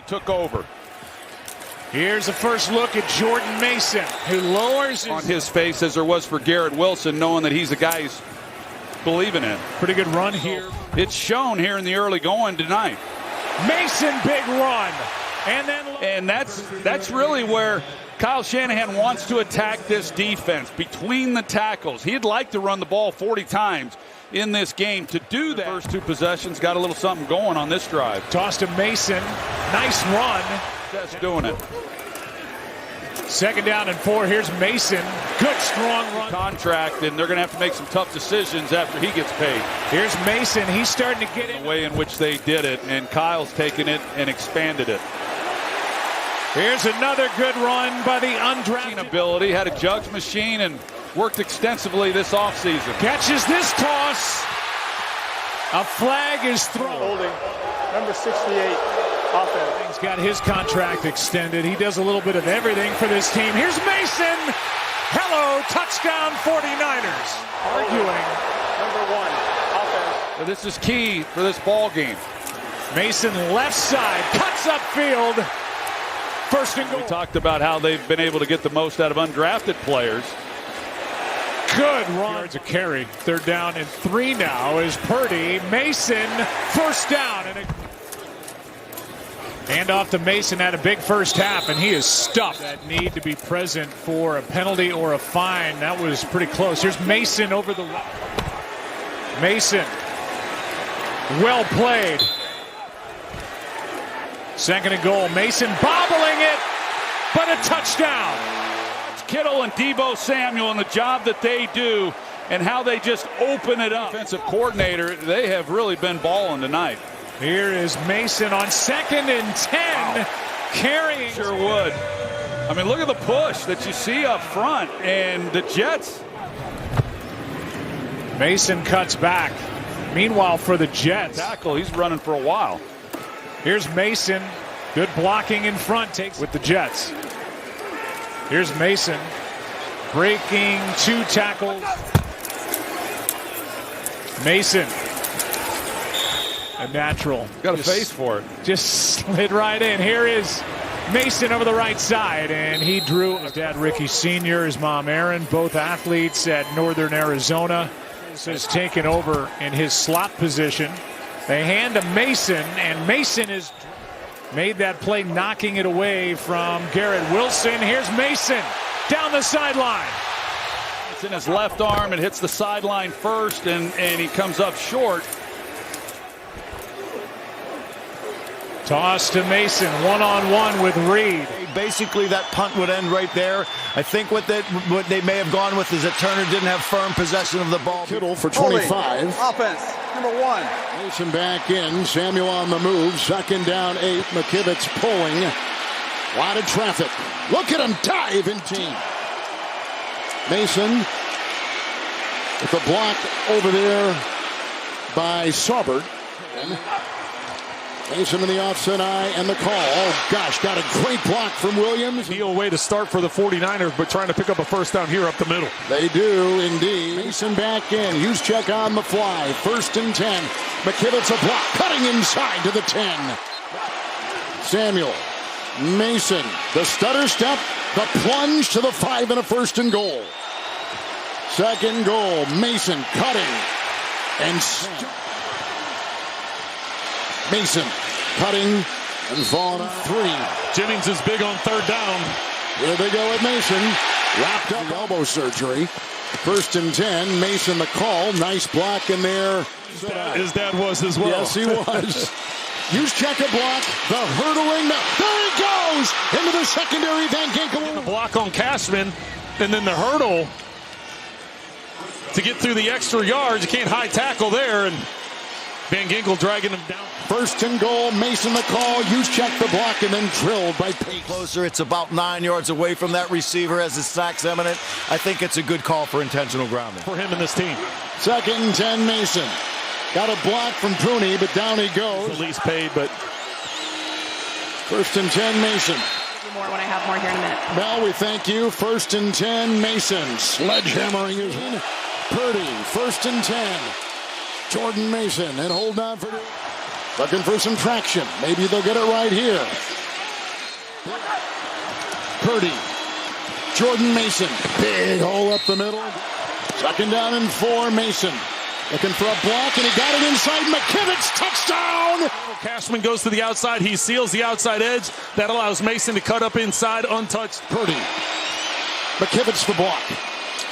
took over. Here's a first look at Jordan Mason, who lowers on his face as there was for Garrett Wilson, knowing that he's the guy he's believing in. Pretty good run here. It's shown here in the early going tonight. Mason, big run. And that's really where Kyle Shanahan wants to attack this defense, between the tackles. He'd like to run the ball 40 times in this game. To do that, first two possessions got a little something going on this drive. Toss to Mason. Nice run. That's doing it. 2nd down and 4. Here's Mason. Good strong run. Contract, and they're going to have to make some tough decisions after he gets paid. Here's Mason. He's starting to get it. The way in which they did it, and Kyle's taken it and expanded it. Here's another good run by the undrafted. Ability, had a jugs machine and worked extensively this offseason. Catches this toss. A flag is thrown. Holding number 68 offense. He's got his contract extended. He does a little bit of everything for this team. Here's Mason. Hello, touchdown 49ers. Arguing. Number 1 offense. Well, this is key for this ball game. Mason left side, cuts upfield. 1st and goal. We talked about how they've been able to get the most out of undrafted players. Good run. Yards a carry. 3rd down and 3 now is Purdy. Mason, 1st down. And off to Mason, had a big first half, and he is stuffed. That need to be present for a penalty or a fine. That was pretty close. Here's Mason over the left. Mason. Well played. 2nd and goal. Mason bobbling it, but a touchdown. Kittle and Deebo Samuel and the job that they do and how they just open it up. Defensive coordinator, they have really been balling tonight. Here is Mason on 2nd and 10. Wow. Carrying. Sure would. I mean, look at the push that you see up front, and the Jets. Mason cuts back. Meanwhile, for the Jets. Tackle, he's running for a while. Here's Mason. Good blocking in front. Takes with the Jets. Here's Mason. Breaking 2 tackles. Mason. A natural. Got a face for it. Just slid right in. Here is Mason over the right side, and he drew. His dad Ricky Sr., his mom Aaron, both athletes at Northern Arizona. This has taken over in his slot position. They hand to Mason, and Mason has made that play, knocking it away from Garrett Wilson. Here's Mason down the sideline. It's in his left arm. It hits the sideline first, and he comes up short. Toss to Mason, one-on-one with Reed. Basically, that punt would end right there. I think what they may have gone with is that Turner didn't have firm possession of the ball. Kittle for 25. Offense, number 1. Mason back in. Samuel on the move. 2nd down 8. McKivitz pulling. A lot of traffic. Look at him dive in team. Mason with the block over there by Saubert. Mason in the offset eye and the call. Oh, gosh, got a great block from Williams. Ideal way to start for the 49ers, but trying to pick up a 1st down here up the middle. They do, indeed. Mason back in. Juszczyk on the fly. 1st and 10. McKivitz a block. Cutting inside to the 10. Samuel. Mason. The stutter step. The plunge to the 5 and a 1st and goal. 2nd goal. Mason cutting. And Mason cutting and falling on 3. Jennings is big on 3rd down. Here they go with Mason. Wrapped up elbow surgery. 1st and 10. Mason the call. Nice block in there. His dad was as well. Yes, he was. Juszczyk a block. The hurdling. There he goes into the secondary. Van Ginkel. The block on Cashman, and then the hurdle to get through the extra yards. You can't high tackle there, and Van Ginkel dragging him down. 1st and goal. Mason the call. Juszczyk the block, and then drilled by Pace. Closer. It's about 9 yards away from that receiver as his sack's imminent. I think it's a good call for intentional grounding. For him and this team. 2nd and 10. Mason. Got a block from Tooney, but down he goes. The least paid, but 1st and 10. Mason. More when I have more here in a minute. Well, we thank you. 1st and 10. Mason sledgehammering his Purdy. 1st and 10. Jordan Mason and hold on for looking for some traction. Maybe they'll get it right here. Purdy. Jordan Mason. Big hole up the middle. 2nd down and 4. Mason looking for a block, and he got it inside. McKivitz, touchdown! Cashman goes to the outside. He seals the outside edge. That allows Mason to cut up inside untouched. Purdy. McKivitz the block.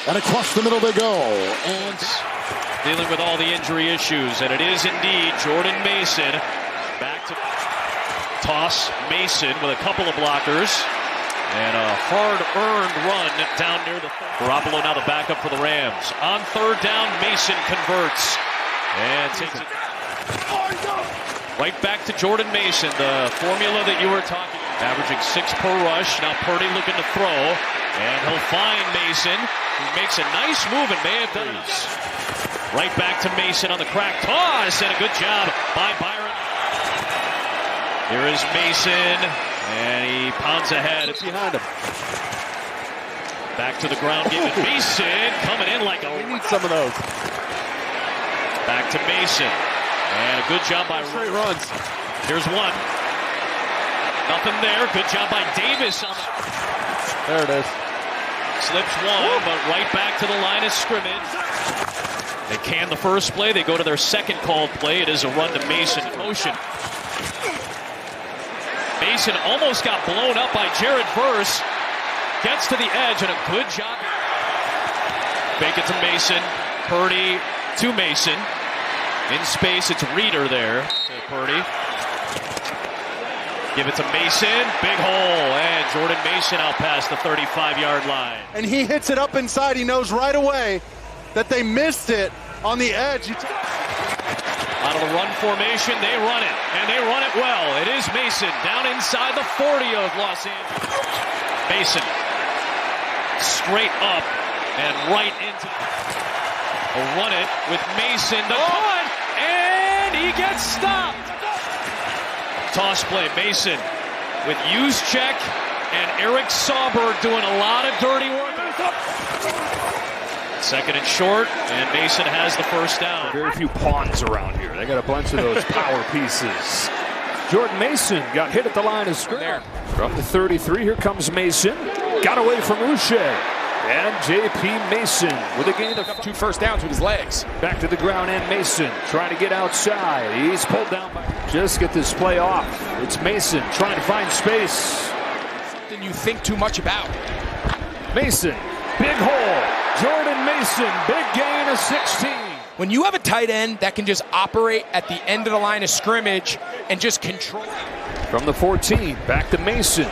And across the middle they go. And dealing with all the injury issues, and it is indeed Jordan Mason. Back to toss. Mason with a couple of blockers. And a hard-earned run down near the Garoppolo now the backup for the Rams. On 3rd down, Mason converts. And takes it right back to Jordan Mason, the formula that you were talking about. Averaging 6 per rush. Now Purdy looking to throw. And he'll find Mason, who makes a nice move and may have done it. Right back to Mason on the crack toss. And a good job by Byron. Here is Mason. And he pounds ahead. It's behind him. Back to the ground game with Mason coming in like a... We need some of those. Back to Mason. And a good job by... Straight runs. Here's one. Nothing there. Good job by Davis. There it is. Slips one, but right back to the line of scrimmage. They can the first play. They go to their second called play. It is a run to Mason. Motion. Mason almost got blown up by Jared Verse. Gets to the edge and a good job. Fake it to Mason. Purdy to Mason. In space, it's Reeder there to Purdy. Give it to Mason. Big hole. And Jordan Mason out past the 35-yard line. And he hits it up inside. He knows right away that they missed it on the edge. Out of the run formation, they run it, and they run it well. It is Mason down inside the 40 of Los Angeles. Mason straight up and right into They'll run it with Mason. The punt, and he gets stopped. Toss play, Mason with Juszczyk and Eric Sauber doing a lot of dirty work. 2nd and short, and Mason has the first down. Very few pawns around here. They got a bunch of those power pieces. Jordan Mason got hit at the line of scrimmage. From the 33, here comes Mason. Got away from Uche. And J.P. Mason with a gain of 2 first downs with his legs. Back to the ground, and Mason trying to get outside. He's pulled down by... Just get this play off. It's Mason trying to find space. Something you think too much about. Mason, big hole. Jordan Mason, big gain of 16. When you have a tight end that can just operate at the end of the line of scrimmage and just control. From the 14, back to Mason.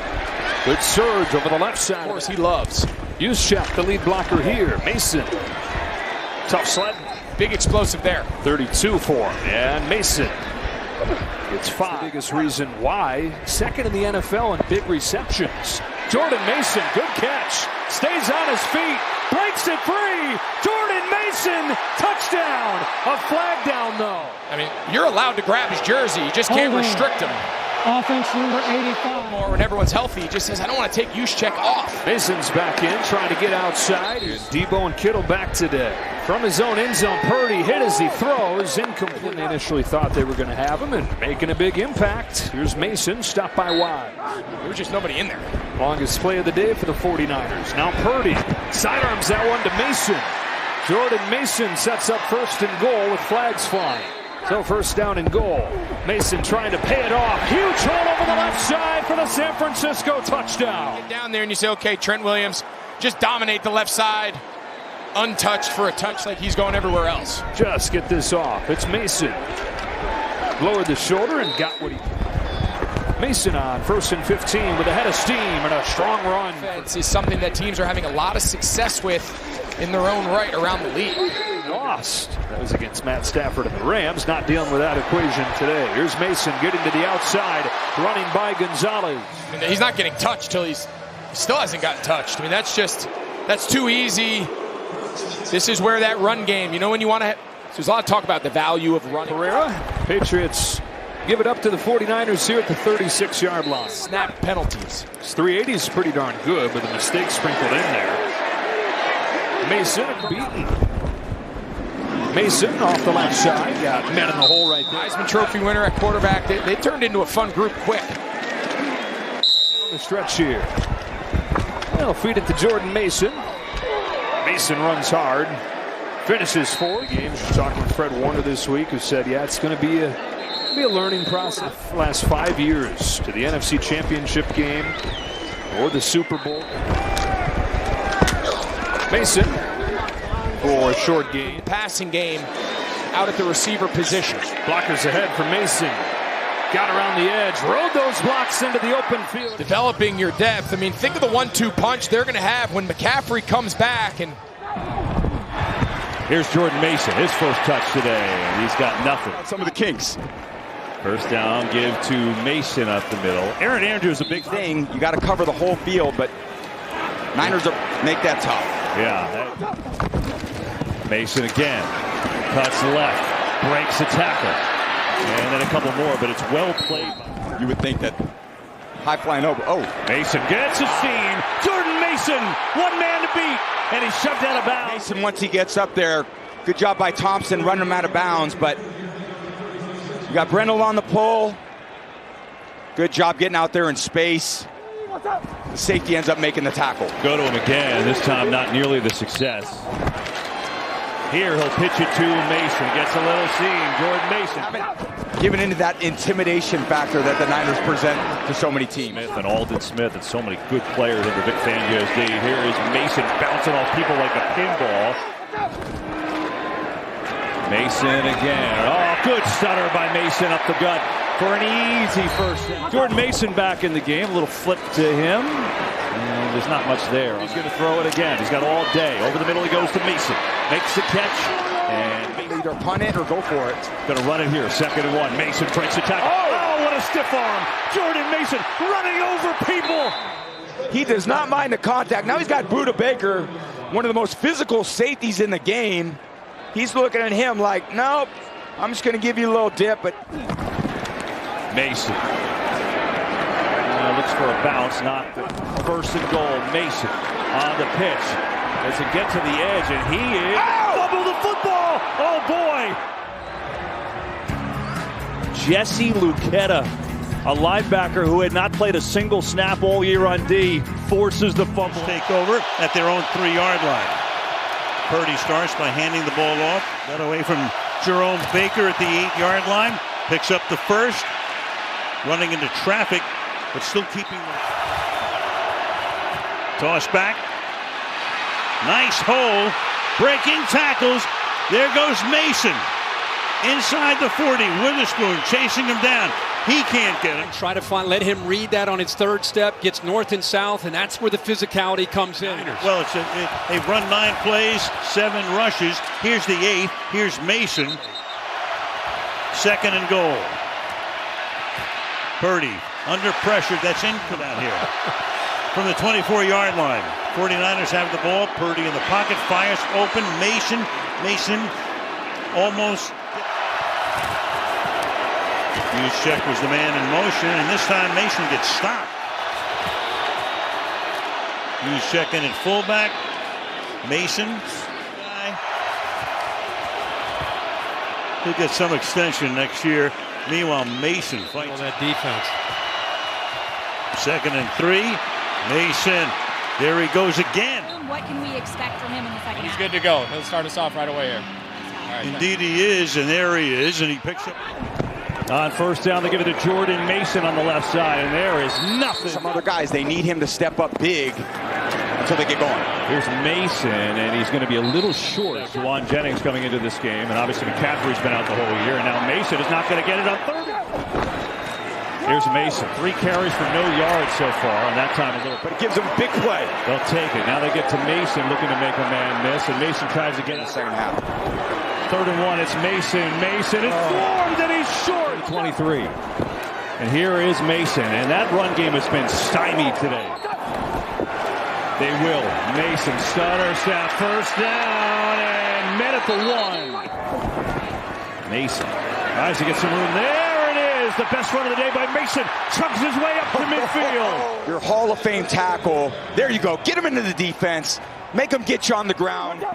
Good surge over the left side. Of course, he loves. Juszczyk, the lead blocker here. Mason, tough sled. Big explosive there. 32 for him. And Mason gets 5. The biggest reason why. 2nd in the NFL in big receptions. Jordan Mason, good catch. Stays on his feet. Breaks it free. Jordan Mason, touchdown. A flag down, though. I mean, you're allowed to grab his jersey. You just can't restrict him. Offense number 85. More when everyone's healthy, he just says, I don't want to take Juszczyk off. Mason's back in, trying to get outside. Debo and Kittle back today. From his own end zone, Purdy hit as he throws. Incomplete. They initially thought they were going to have him and making a big impact. Here's Mason, stopped by Wise. There was just nobody in there. Longest play of the day for the 49ers. Now Purdy sidearms that one to Mason. Jordan Mason sets up 1st and goal with flags flying. So 1st down and goal. Mason trying to pay it off. Huge hole over the left side for the San Francisco touchdown. Get down there and you say, okay, Trent Williams, just dominate the left side. Untouched for a touch like he's going everywhere else. Just get this off. It's Mason. Lowered the shoulder and got what he... Mason on 1st and 15 with a head of steam and a strong run. Defense is something that teams are having a lot of success with in their own right around the league. Lost. That was against Matt Stafford and the Rams. Not dealing with that equation today. Here's Mason getting to the outside, running by Gonzalez. I mean, he's not getting touched till he still hasn't gotten touched. I mean, that's too easy. This is where that run game, you know, when you want to... There's a lot of talk about the value of running. Pereira, Patriots give it up to the 49ers here at the 36-yard line. Snap penalties. His 380 is pretty darn good, with a mistake sprinkled in there. Mason beaten. Mason off the left side. Got men in the hole right there. Heisman Trophy winner at quarterback. They turned into a fun group quick. On the stretch here. They'll feed it to Jordan Mason. Mason runs hard. Finishes 4 games. We're talking with Fred Warner this week, who said, yeah, it's going to be a learning process. Last 5 years to the NFC Championship game or the Super Bowl. Mason for a short gain. Passing game out at the receiver position. Blockers ahead for Mason. Got around the edge, rode those blocks into the open field. Developing your depth. I mean, think of the 1-2 punch they're going to have when McCaffrey comes back. And here's Jordan Mason, his first touch today, and he's got nothing. Some of the kinks. First down, give to Mason up the middle. Aaron Andrews, a big thing. You got to cover the whole field, but Niners make that tough. Yeah. Mason again. Cuts left. Breaks a tackle. And then a couple more, but it's well played. You would think that high flying over. Oh. Mason gets a seam. Jordan Mason, one man to beat. And he's shoved out of bounds. Mason, once he gets up there, good job by Thompson running him out of bounds, but you got Brendel on the pole. Good job getting out there in space. The safety ends up making the tackle. Go to him again, this time not nearly the success. Here he'll pitch it to Mason. Gets a little seam. Jordan Mason. Giving into that intimidation factor that the Niners present to so many teams. Smith and Aldon Smith and so many good players under Vic Fangio's day. Here is Mason bouncing off people like a pinball. Mason again. Oh, good stutter by Mason up the gut for an easy first down. Jordan Mason back in the game. A little flip to him. And there's not much there. He's going to throw it again. He's got all day. Over the middle he goes to Mason. Makes the catch. And either punt it or go for it. Going to run it here. 2nd and 1. Mason breaks the tackle. Oh, what a stiff arm. Jordan Mason running over people. He does not mind the contact. Now he's got Buda Baker, one of the most physical safeties in the game. He's looking at him like, nope, I'm just going to give you a little dip. But Mason looks for a bounce, not 1st and goal. Mason on the pitch. Does it get to the edge? And he is fumble the football. Oh boy! Jesse Lucchetta, a linebacker who had not played a single snap all year on D, forces the fumble. Take over at their own 3-yard line. Purdy starts by handing the ball off. Got away from Jerome Baker at the 8-yard line. Picks up the first. Running into traffic, but still keeping the toss back. Nice hole. Breaking tackles. There goes Mason. Inside the 40. Witherspoon chasing him down. He can't get him. Try to let him read that on his 3rd step. Gets north and south, and that's where the physicality comes in. Well, they've run 9 plays, 7 rushes. Here's the 8th. Here's Mason. 2nd and goal. Purdy under pressure. That's incomplete out here. From the 24-yard line. 49ers have the ball. Purdy in the pocket. Fires open. Mason almost. Juszczyk was the man in motion, and this time Mason gets stopped. Juszczyk in at fullback. Mason. He'll get some extension next year. Meanwhile, Mason fights that defense. 2nd and 3. Mason. There he goes again. What can we expect from him in the second half? He's good to go. He'll start us off right away here. Right, indeed he is, and there he is, and he picks up. On 1st down, they give it to Jordan Mason on the left side, and there is nothing. Some other guys, they need him to step up big until they get going. Here's Mason, and he's going to be a little short. Juwan Jennings coming into this game, and obviously McCaffrey's been out the whole year, and now Mason is not going to get it on 3rd. Here's Mason. 3 carries for no yards so far, and that time a little. But it gives them a big play. They'll take it. Now they get to Mason looking to make a man miss, and Mason tries to get it in the 2nd half. 3rd and 1, it's Mason. Mason is formed, and he's short. 23. And here is Mason, and that run game has been stymied today. They will. Mason stutter snap, 1st down, and met at the 1. Mason tries to get some room. There it is, the best run of the day by Mason. Chugs his way up to midfield. Your Hall of Fame tackle. There you go. Get him into the defense. Make him get you on the ground.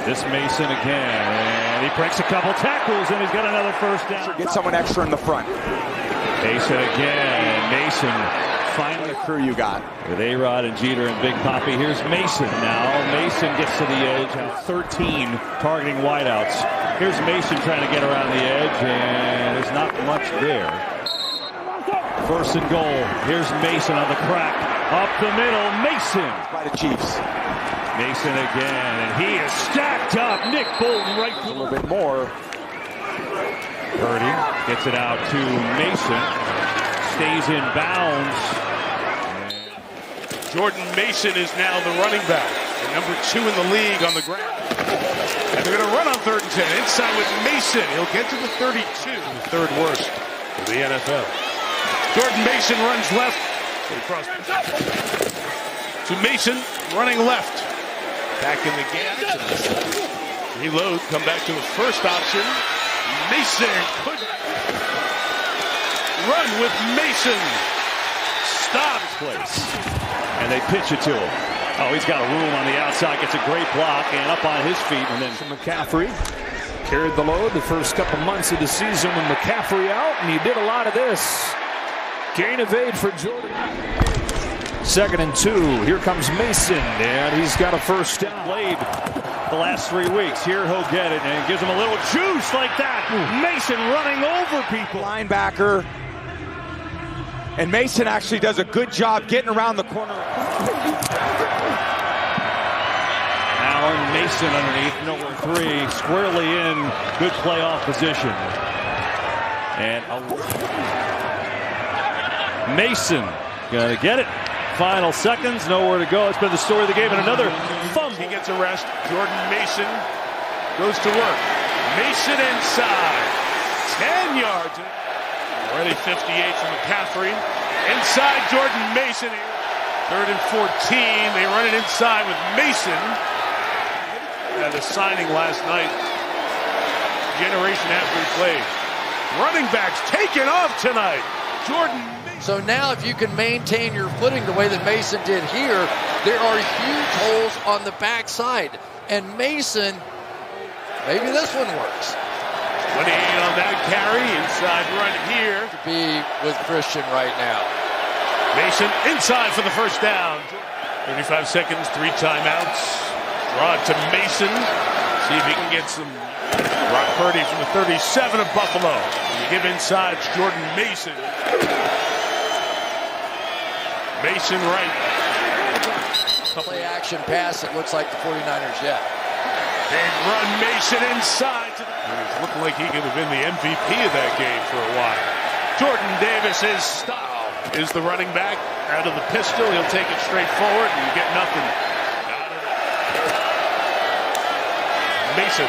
This Mason again, and he breaks a couple tackles, and he's got another 1st down. Get someone extra in the front. Mason again, and Mason Finally, the crew you got. With A-Rod and Jeter and Big Papi. Here's Mason now. Mason gets to the edge. 13 targeting wideouts. Here's Mason trying to get around the edge, and there's not much there. First and goal. Here's Mason on the crack. Up the middle, Mason. By the Chiefs. Mason again, and he is stacked up. Nick Bolton right a little bit more. Purdy gets it out to Mason. Stays in bounds. Jordan Mason is now the running back. Number 2 in the league on the ground. And they're going to run on 3rd and 10. Inside with Mason. He'll get to the 32. The 3rd worst of the NFL. Jordan Mason runs left. To Mason running left. Back in the game. Reload. Come back to the first option. Mason could run with Mason. Stop place. And they pitch it to him. Oh, he's got a room on the outside. Gets a great block and up on his feet. And then McCaffrey carried the load the first couple months of the season with McCaffrey out, and he did a lot of this. Gain of 8 for Jordan. 2nd and 2. Here comes Mason, and he's got a first down. Played the last 3 weeks. Here he'll get it, and gives him a little juice like that. Mason running over people. Linebacker. And Mason actually does a good job getting around the corner. Allen, Mason underneath, number 3, squarely in good playoff position. And Mason gonna get it. Final seconds, nowhere to go. It's been the story of the game, and another fumble. He gets a rest. Jordan Mason goes to work. Mason inside. 10 yards. Already 58 from McCaffrey. Inside Jordan Mason here. 3rd and 14. They run it inside with Mason. Had a signing last night. Generation after he played. Running backs taken off tonight. Jordan Mason. So now if you can maintain your footing the way that Mason did here, there are huge holes on the backside. And Mason, maybe this one works. 28 on that carry, inside run here. To be with Christian right now. Mason inside for the first down. 35 seconds, 3 timeouts. Draw it to Mason. See if he can get some. Brock Purdy from the 37 of Buffalo. You give inside, it's Jordan Mason. Mason right. Play action pass, it looks like the 49ers yet. Big run, Mason inside. He's looking like he could have been the MVP of that game for a while. Jordan Davis's style is the running back. Out of the pistol, he'll take it straight forward, and you get nothing. Mason